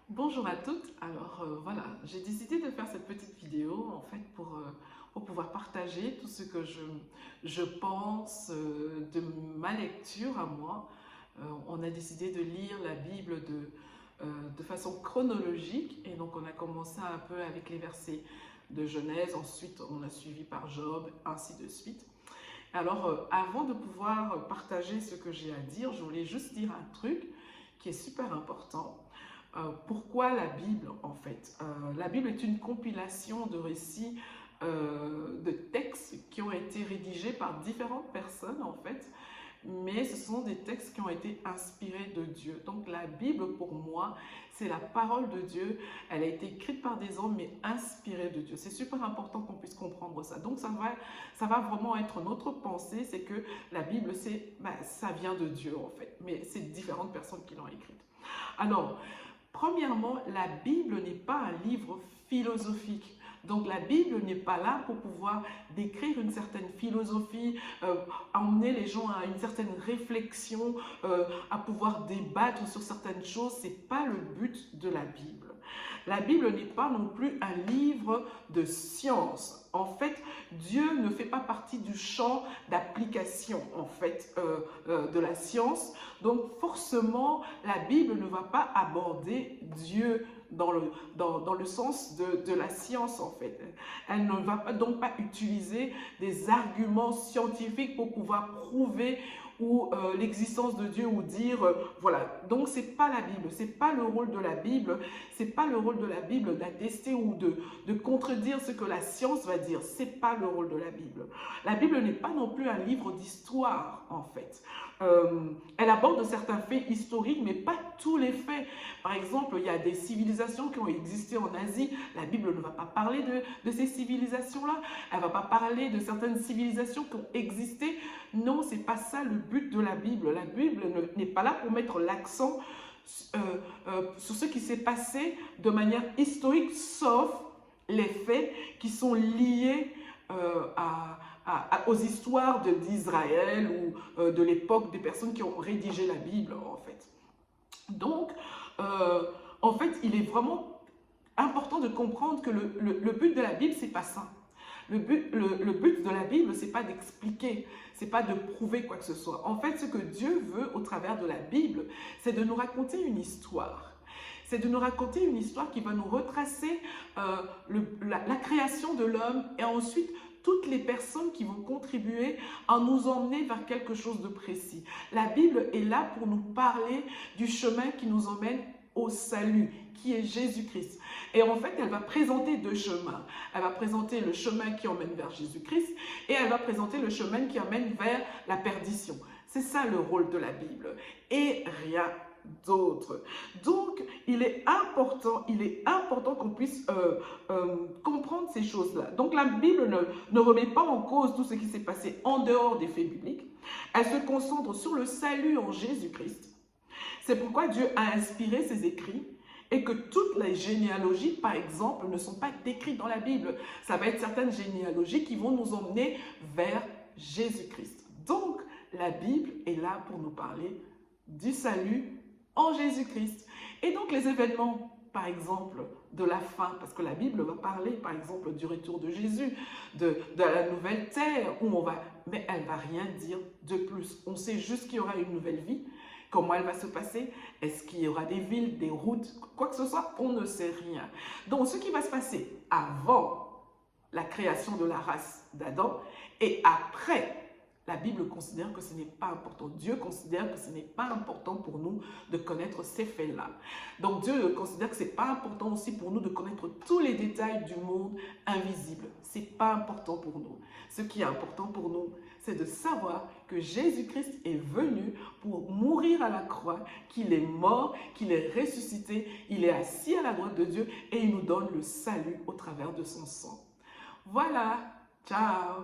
Bonjour à toutes. Alors voilà, j'ai décidé de faire cette petite vidéo en fait pour pouvoir partager tout ce que je pense de ma lecture à moi. On a décidé de lire la Bible de façon chronologique et donc on a commencé un peu avec les versets de Genèse, ensuite on a suivi par Job, ainsi de suite. Alors avant de pouvoir partager ce que j'ai à dire, je voulais juste dire un truc qui est super important. Pourquoi la Bible en fait? La Bible est une compilation de récits, de textes qui ont été rédigés par différentes personnes en fait, mais ce sont des textes qui ont été inspirés de Dieu. Donc la Bible pour moi, c'est la parole de Dieu. Elle a été écrite par des hommes mais inspirée de Dieu. C'est super important qu'on puisse comprendre ça. Donc ça va vraiment être notre pensée, c'est que la Bible, ça vient de Dieu en fait, mais c'est différentes personnes qui l'ont écrite. Alors, premièrement, la Bible n'est pas un livre philosophique. Donc la Bible n'est pas là pour pouvoir décrire une certaine philosophie, emmener les gens à une certaine réflexion, à pouvoir débattre sur certaines choses. Ce n'est pas le but de la Bible. La Bible n'est pas non plus un livre de science. En fait, Dieu ne fait pas partie du champ d'application en fait, de la science. Donc forcément, la Bible ne va pas aborder Dieu dans le sens de la science en fait. Elle ne va donc pas utiliser des arguments scientifiques pour pouvoir prouver ou l'existence de Dieu ou dire voilà. Donc c'est pas la Bible, c'est pas le rôle de la Bible, c'est pas le rôle de la Bible d'attester ou de contredire ce que la science va dire. C'est pas le rôle de la Bible. La Bible n'est pas non plus un livre d'histoire en fait. Elle aborde certains faits historiques, mais pas tous les faits. Par exemple, il y a des civilisations qui ont existé en Asie. La Bible ne va pas parler de ces civilisations-là. Elle ne va pas parler de certaines civilisations qui ont existé. Non, ce n'est pas ça le but de la Bible. La Bible n'est pas là pour mettre l'accent sur ce qui s'est passé de manière historique, sauf les faits qui sont liés aux histoires d'Israël ou de l'époque des personnes qui ont rédigé la Bible, en fait. Donc, en fait, il est vraiment important de comprendre que le but de la Bible, c'est pas ça. Le but de la Bible, c'est pas d'expliquer, c'est pas de prouver quoi que ce soit. En fait, ce que Dieu veut au travers de la Bible, c'est de nous raconter une histoire. C'est de nous raconter une histoire qui va nous retracer la création de l'homme et ensuite toutes les personnes qui vont contribuer à nous emmener vers quelque chose de précis. La Bible est là pour nous parler du chemin qui nous emmène au salut, qui est Jésus-Christ. Et en fait, elle va présenter deux chemins. Elle va présenter le chemin qui emmène vers Jésus-Christ et elle va présenter le chemin qui emmène vers la perdition. C'est ça le rôle de la Bible et rien d'autre. Donc, il est important qu'on puisse comprendre ces choses-là. Donc, la Bible ne remet pas en cause tout ce qui s'est passé en dehors des faits bibliques. Elle se concentre sur le salut en Jésus-Christ. C'est pourquoi Dieu a inspiré ses écrits et que toutes les généalogies, par exemple, ne sont pas décrites dans la Bible. Ça va être certaines généalogies qui vont nous emmener vers Jésus-Christ. Donc, la Bible est là pour nous parler du salut en Jésus-Christ. Et donc, les événements, par exemple, de la fin, parce que la Bible va parler, par exemple, du retour de Jésus, de la nouvelle terre, mais elle ne va rien dire de plus. On sait juste qu'il y aura une nouvelle vie. Comment elle va se passer? Est-ce qu'il y aura des villes, des routes, quoi que ce soit? On ne sait rien. Donc, ce qui va se passer avant la création de la race d'Adam et après, la Bible considère que ce n'est pas important. Dieu considère que ce n'est pas important pour nous de connaître ces faits-là. Donc, Dieu considère que ce n'est pas important aussi pour nous de connaître tous les détails du monde invisible. Ce n'est pas important pour nous. Ce qui est important pour nous, c'est de savoir que Jésus-Christ est venu pour mourir à la croix, qu'il est mort, qu'il est ressuscité, il est assis à la droite de Dieu et il nous donne le salut au travers de son sang. Voilà, ciao!